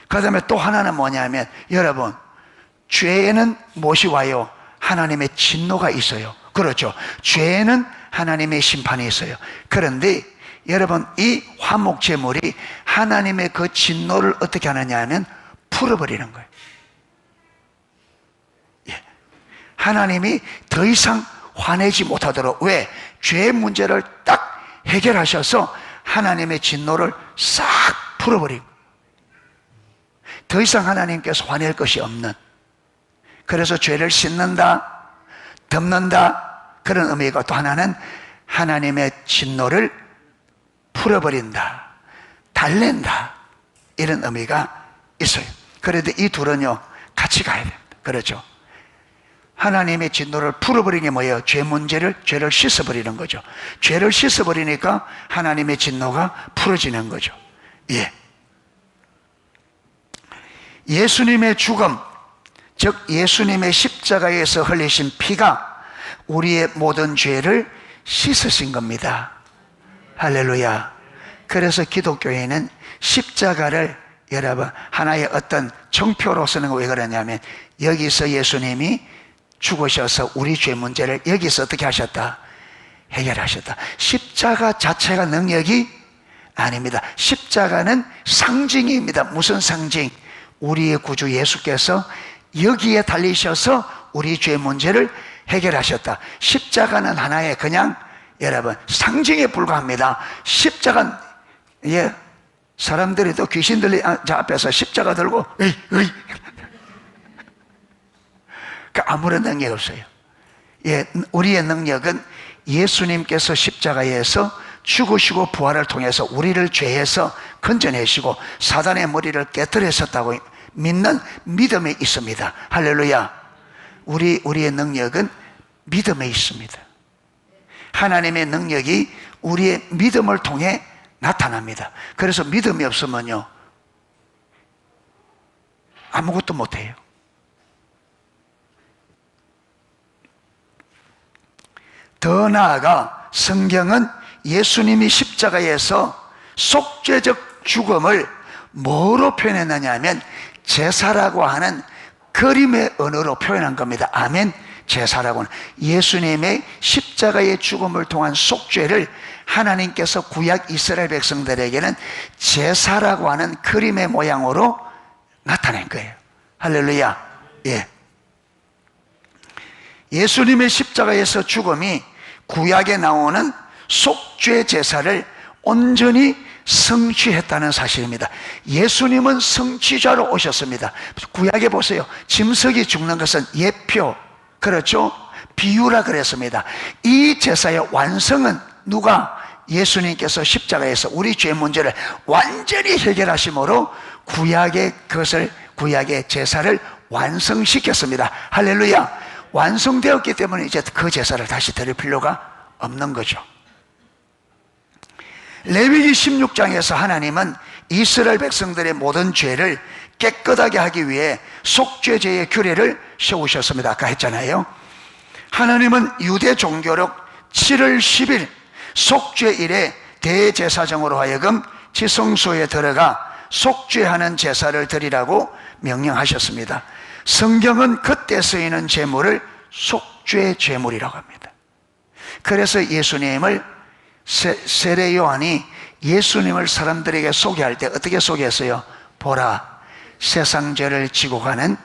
그 다음에 또 하나는 뭐냐면, 여러분, 죄에는 무엇이 와요? 하나님의 진노가 있어요. 그렇죠? 죄에는 하나님의 심판이 있어요. 그런데 여러분, 이 화목제물이 하나님의 그 진노를 어떻게 하느냐 하면 풀어버리는 거예요. 예. 하나님이 더 이상 화내지 못하도록, 왜? 죄의 문제를 딱 해결하셔서 하나님의 진노를 싹 풀어버리고, 더 이상 하나님께서 화낼 것이 없는, 그래서 죄를 씻는다, 덮는다, 그런 의미가, 또 하나는 하나님의 진노를 풀어버린다, 달랜다, 이런 의미가 있어요. 그런데 이 둘은요, 같이 가야 됩니다. 그렇죠? 하나님의 진노를 풀어버리는 게 뭐예요? 죄 문제를, 죄를 씻어버리는 거죠. 죄를 씻어버리니까 하나님의 진노가 풀어지는 거죠. 예. 예수님의 죽음, 즉 예수님의 십자가에서 흘리신 피가 우리의 모든 죄를 씻으신 겁니다. 할렐루야. 그래서 기독교에는 십자가를 여러분 하나의 어떤 정표로서는 왜 그러냐면, 여기서 예수님이 죽으셔서 우리 죄 문제를 여기서 어떻게 하셨다? 해결하셨다. 십자가 자체가 능력이 아닙니다. 십자가는 상징입니다. 무슨 상징? 우리의 구주 예수께서 여기에 달리셔서 우리 죄 문제를 해결하셨다. 십자가는 하나의 그냥 여러분 상징에 불과합니다. 십자가는, 예, 사람들이 또 귀신들이 저 앞에서 십자가 들고 에이 아무런 능력이 없어요. 예, 우리의 능력은 예수님께서 십자가에서 죽으시고 부활을 통해서 우리를 죄에서 건져내시고 사단의 머리를 깨뜨리셨다고 믿는 믿음에 있습니다. 할렐루야. 우리의 능력은 믿음에 있습니다. 하나님의 능력이 우리의 믿음을 통해 나타납니다. 그래서 믿음이 없으면요, 아무것도 못해요. 더 나아가 성경은 예수님이 십자가에서 속죄적 죽음을 뭐로 표현했느냐 하면 제사라고 하는 그림의 언어로 표현한 겁니다. 아멘. 제사라고는 예수님의 십자가의 죽음을 통한 속죄를 하나님께서 구약 이스라엘 백성들에게는 제사라고 하는 그림의 모양으로 나타낸 거예요. 할렐루야. 예. 예수님의 십자가에서 죽음이 구약에 나오는 속죄 제사를 온전히 성취했다는 사실입니다. 예수님은 성취자로 오셨습니다. 구약에 보세요. 짐승이 죽는 것은 예표, 그렇죠? 비유라 그랬습니다. 이 제사의 완성은 누가? 예수님께서 십자가에서 우리 죄 문제를 완전히 해결하심으로 구약의 제사를 완성시켰습니다. 할렐루야. 완성되었기 때문에 이제 그 제사를 다시 드릴 필요가 없는 거죠. 레위기 16장에서 하나님은 이스라엘 백성들의 모든 죄를 깨끗하게 하기 위해 속죄제의 규례를 세우셨습니다. 아까 했잖아요. 하나님은 유대 종교력 7월 10일 속죄일에 대제사장으로 하여금 지성소에 들어가 속죄하는 제사를 드리라고 명령하셨습니다. 성경은 그때 쓰이는 제물을 속죄 제물이라고 합니다. 그래서 예수님을 세례 요한이 예수님을 사람들에게 소개할 때 어떻게 소개했어요? 보라, 세상 죄를 지고 가는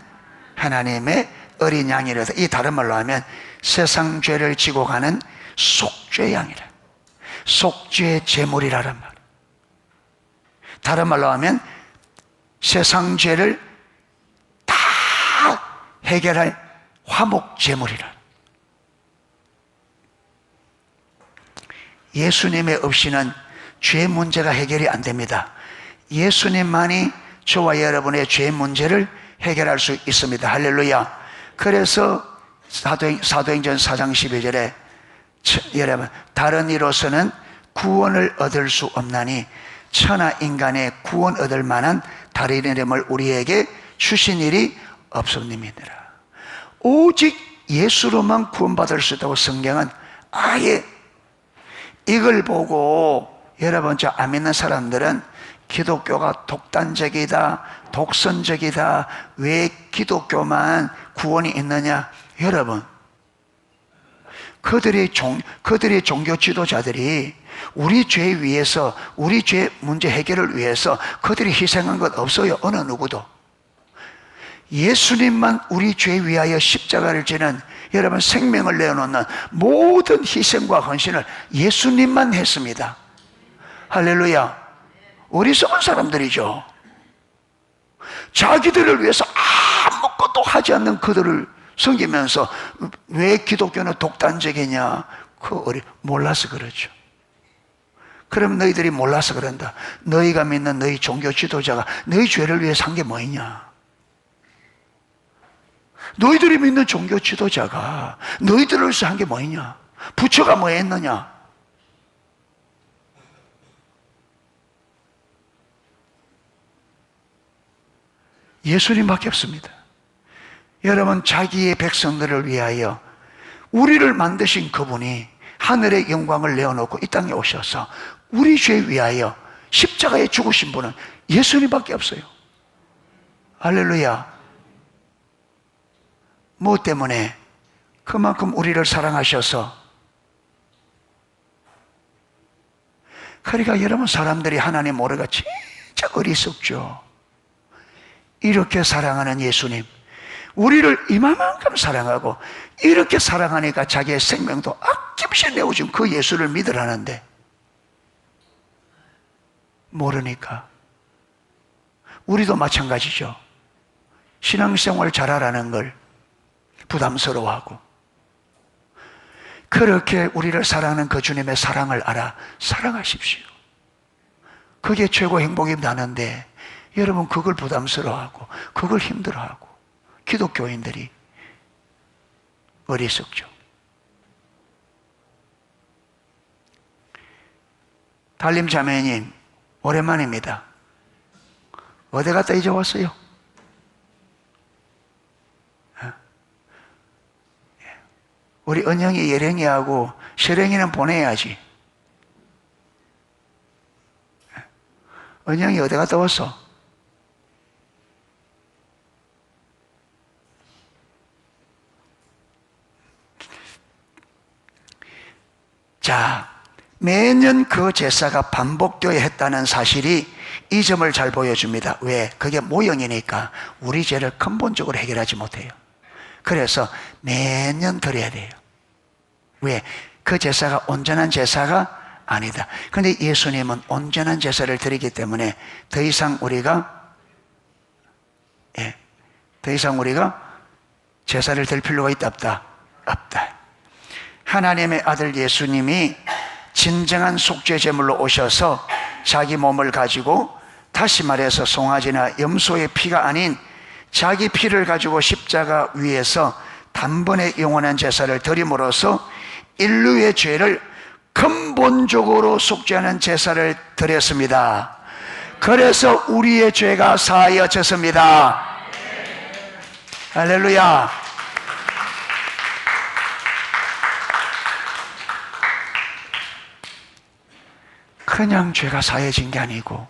하나님의 어린 양이라. 이 다른 말로 하면 세상 죄를 지고 가는 속죄 양이라, 속죄 제물이라는 말. 다른 말로 하면 세상 죄를 다 해결할 화목 제물이라. 예수님의 없이는 죄 문제가 해결이 안 됩니다. 예수님만이 저와 여러분의 죄 문제를 해결할 수 있습니다. 할렐루야. 그래서 사도행전 4장 12절에 여러분, 다른 이로서는 구원을 얻을 수 없나니 천하 인간의 구원 얻을 만한 다른 이름을 우리에게 주신 일이 없음이니라. 오직 예수로만 구원받을 수 있다고 성경은 아예, 이걸 보고 여러분, 저 안 믿는 사람들은 기독교가 독단적이다, 독선적이다, 왜 기독교만 구원이 있느냐? 여러분, 그들의 종교 지도자들이 우리 죄 위해서, 우리 죄 문제 해결을 위해서 그들이 희생한 것 없어요. 어느 누구도. 예수님만 우리 죄 위하여 십자가를 지는, 여러분, 생명을 내어놓는 모든 희생과 헌신을 예수님만 했습니다. 할렐루야. 어리석은 사람들이죠. 자기들을 위해서 아무것도 하지 않는 그들을 섬기면서 왜 기독교는 독단적이냐? 몰라서 그렇죠. 그럼 너희들이 몰라서 그런다. 너희가 믿는 너희 종교 지도자가 너희 죄를 위해서 한 게 뭐냐? 너희들이 믿는 종교 지도자가 너희들을 위해서 한 게 뭐냐? 부처가 뭐 했느냐? 예수님밖에 없습니다. 여러분, 자기의 백성들을 위하여 우리를 만드신 그분이 하늘의 영광을 내어놓고 이 땅에 오셔서 우리 죄 위하여 십자가에 죽으신 분은 예수님밖에 없어요. 할렐루야. 뭐 때문에? 그만큼 우리를 사랑하셔서. 그러니까 여러분, 사람들이 하나님 모르가 진짜 어리석죠. 이렇게 사랑하는 예수님, 우리를 이만큼 사랑하고 이렇게 사랑하니까 자기의 생명도 아낌없이 내어준 그 예수를 믿으라는데 모르니까. 우리도 마찬가지죠. 신앙생활 잘하라는 걸 부담스러워하고, 그렇게 우리를 사랑하는 그 주님의 사랑을 알아 사랑하십시오. 그게 최고 행복이 나는데 여러분, 그걸 부담스러워하고 그걸 힘들어하고 기독교인들이 어리석죠. 달림 자매님, 오랜만입니다. 어디 갔다 이제 왔어요? 우리 은영이, 예령이하고 세령이는 보내야지. 은영이 어디 갔다 왔어? 자, 매년 그 제사가 반복되어야 했다는 사실이 이 점을 잘 보여줍니다. 왜? 그게 모형이니까 우리 죄를 근본적으로 해결하지 못해요. 그래서 매년 드려야 돼요. 왜? 그 제사가 온전한 제사가 아니다. 그런데 예수님은 온전한 제사를 드리기 때문에 더 이상 우리가 제사를 드릴 필요가 있다, 없다? 없다. 하나님의 아들 예수님이 진정한 속죄 제물로 오셔서 자기 몸을 가지고, 다시 말해서 송아지나 염소의 피가 아닌 자기 피를 가지고 십자가 위에서 단번에 영원한 제사를 드림으로써 인류의 죄를 근본적으로 속죄하는 제사를 드렸습니다. 그래서 우리의 죄가 사하여졌습니다. 할렐루야. 그냥 죄가 사해진 게 아니고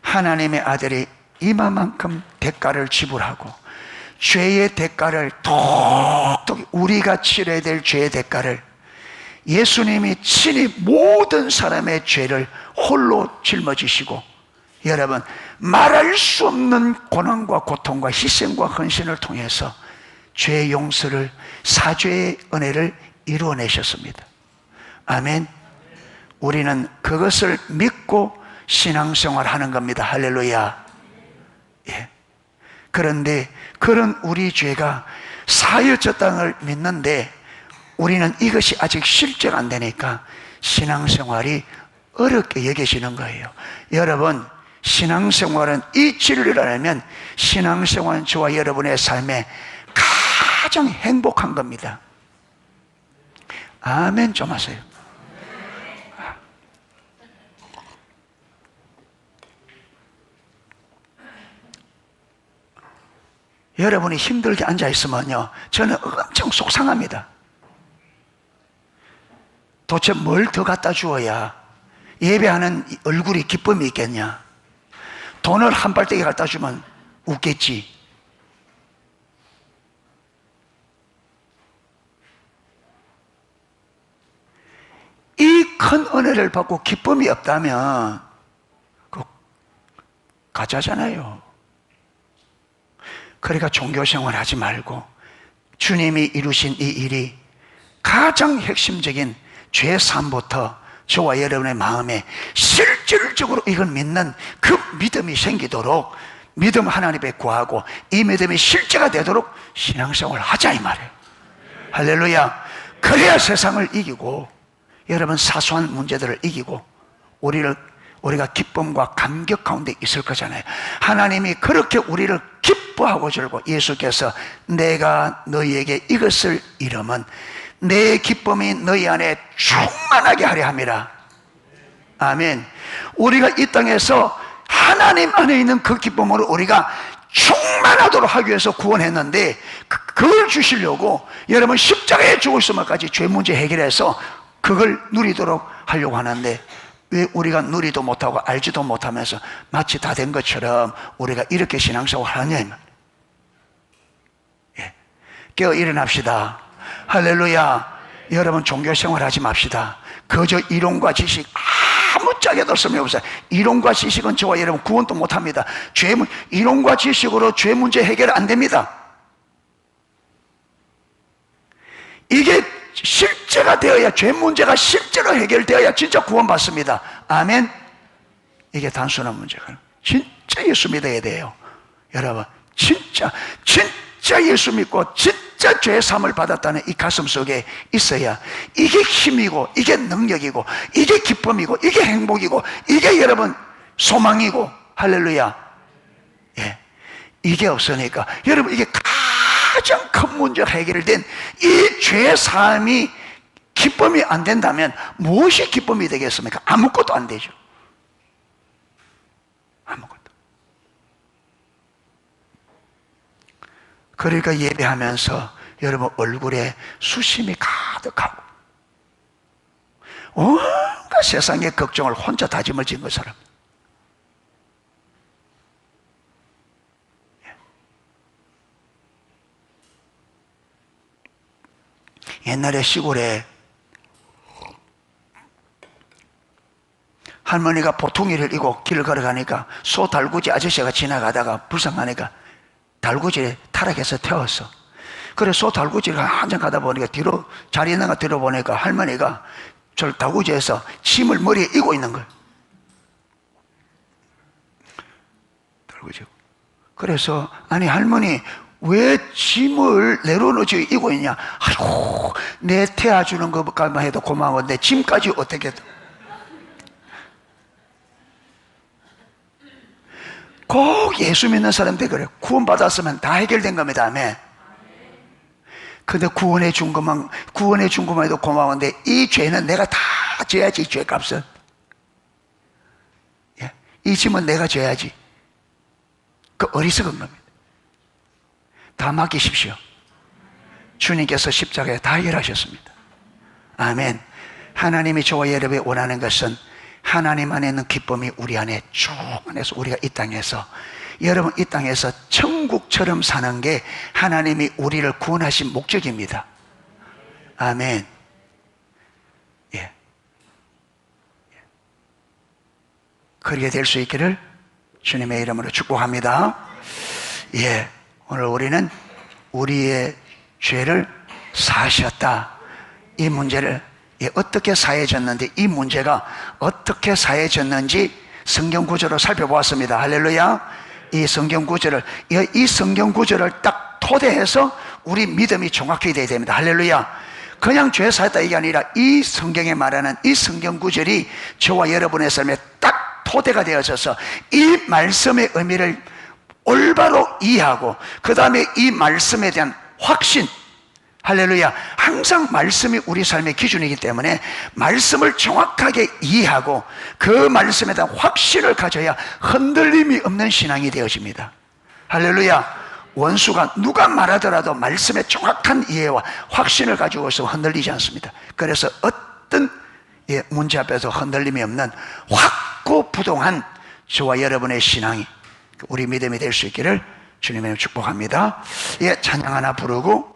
하나님의 아들이 이만큼 대가를 지불하고, 죄의 대가를 톡톡, 우리가 치러야 될 죄의 대가를 예수님이 친히 모든 사람의 죄를 홀로 짊어지시고, 여러분, 말할 수 없는 고난과 고통과 희생과 헌신을 통해서 죄의 용서를, 사죄의 은혜를 이루어내셨습니다. 아멘. 우리는 그것을 믿고 신앙생활 하는 겁니다. 할렐루야. 예. 그런데 그런 우리 죄가 사여졌다는 걸 믿는데 우리는 이것이 아직 실제가 안 되니까 신앙생활이 어렵게 여기시는 거예요. 여러분, 신앙생활은 이 진리를 알면 신앙생활은 저와 여러분의 삶에 가장 행복한 겁니다. 아멘 좀 하세요. 여러분이 힘들게 앉아있으면요, 저는 엄청 속상합니다. 도대체 뭘 더 갖다 주어야 예배하는 얼굴이 기쁨이 있겠냐? 돈을 한 발대기 갖다 주면 웃겠지. 이 큰 은혜를 받고 기쁨이 없다면 그거 가짜잖아요. 그러니까 종교생활 하지 말고 주님이 이루신 이 일이 가장 핵심적인 죄 사함부터 저와 여러분의 마음에 실질적으로 이걸 믿는 그 믿음이 생기도록 믿음 하나님께 구하고 이 믿음이 실제가 되도록 신앙생활을 하자 이 말이에요. 할렐루야. 그래야 세상을 이기고 여러분 사소한 문제들을 이기고 우리가 기쁨과 감격 가운데 있을 거잖아요. 하나님이 그렇게 우리를 기뻐하고 줄고 예수께서 내가 너희에게 이것을 이름은 내 기쁨이 너희 안에 충만하게 하려 함이라. 아멘. 우리가 이 땅에서 하나님 안에 있는 그 기쁨으로 우리가 충만하도록 하기 위해서 구원했는데 그걸 주시려고 여러분 십자가에 죽으시면까지 죄 문제 해결해서 그걸 누리도록 하려고 하는데 왜 우리가 누리도 못하고 알지도 못하면서 마치 다 된 것처럼 우리가 이렇게 신앙생활을 하냐. 예. 깨어 일어납시다. 할렐루야. 여러분 종교생활 하지 맙시다. 그저 이론과 지식 아무짝에도 쓸모없어요. 이론과 지식은 저와 여러분 구원도 못합니다. 이론과 지식으로 죄 문제 해결 안 됩니다. 이게 실제가 되어야, 죄 문제가 실제로 해결되어야 진짜 구원받습니다. 아멘. 이게 단순한 문제가 진짜 예수 믿어야 돼요. 여러분 진짜 예수 믿고 진짜 죄 사함을 받았다는 이 가슴 속에 있어야 이게 힘이고 이게 능력이고 이게 기쁨이고 이게 행복이고 이게 여러분 소망이고. 할렐루야. 예. 이게 없으니까 여러분 이게 가장 큰 문제가 해결된 이 죄 사함이 기쁨이 안 된다면 무엇이 기쁨이 되겠습니까? 아무것도 안 되죠. 아무것도. 그러니까 예배하면서 여러분 얼굴에 수심이 가득하고 온갖 세상의 걱정을 혼자 다짐을 지은 것처럼. 옛날에 시골에 할머니가 보통이를 이고 길을 걸어가니까 소 달구지 아저씨가 지나가다가 불쌍하니까 달구지에 타락해서 태웠어. 그래서 소 달구지가 한참 가다 보니까 뒤로 자리 있는 거 뒤로 보니까 할머니가 저 달구지에서 침을 머리에 이고 있는 거예요. 달구지. 그래서 아니 할머니 왜 짐을 내려놓지 이고 있냐? 아이고 내 태워주는 것까지만 해도 고마운데 짐까지 어떻게 해도. 꼭 예수 믿는 사람들 그래. 구원받았으면 다 해결된 겁니다. 아멘. 근데 구원해 준 것만 해도 고마운데 이 죄는 내가 다 져야지. 이 죄값은. 예. 이 짐은 내가 져야지. 그 어리석은 겁니다. 다 맡기십시오. 주님께서 십자가에 다 해결하셨습니다. 아멘. 하나님이 저와 여러분이 원하는 것은 하나님 안에 있는 기쁨이 우리 안에 쭉 안에서 우리가 이 땅에서 여러분 이 땅에서 천국처럼 사는 게 하나님이 우리를 구원하신 목적입니다. 아멘. 예. 그렇게 될 수 있기를 주님의 이름으로 축복합니다. 예. 오늘 우리는 우리의 죄를 사하셨다. 이 문제를 어떻게 사해졌는지, 이 문제가 어떻게 사해졌는지 성경 구절을 살펴보았습니다. 할렐루야. 이 성경 구절을 딱 토대해서 우리 믿음이 정확히 되어야 됩니다. 할렐루야. 그냥 죄 사했다 이게 아니라 이 성경에 말하는 이 성경 구절이 저와 여러분의 삶에 딱 토대가 되어져서 이 말씀의 의미를 올바로 이해하고 그 다음에 이 말씀에 대한 확신, 할렐루야, 항상 말씀이 우리 삶의 기준이기 때문에 말씀을 정확하게 이해하고 그 말씀에 대한 확신을 가져야 흔들림이 없는 신앙이 되어집니다. 할렐루야. 원수가 누가 말하더라도 말씀의 정확한 이해와 확신을 가지고 있으면 흔들리지 않습니다. 그래서 어떤 문제 앞에서 흔들림이 없는 확고부동한 저와 여러분의 신앙이 우리 믿음이 될 수 있기를 주님의 축복합니다. 찬양 하나 부르고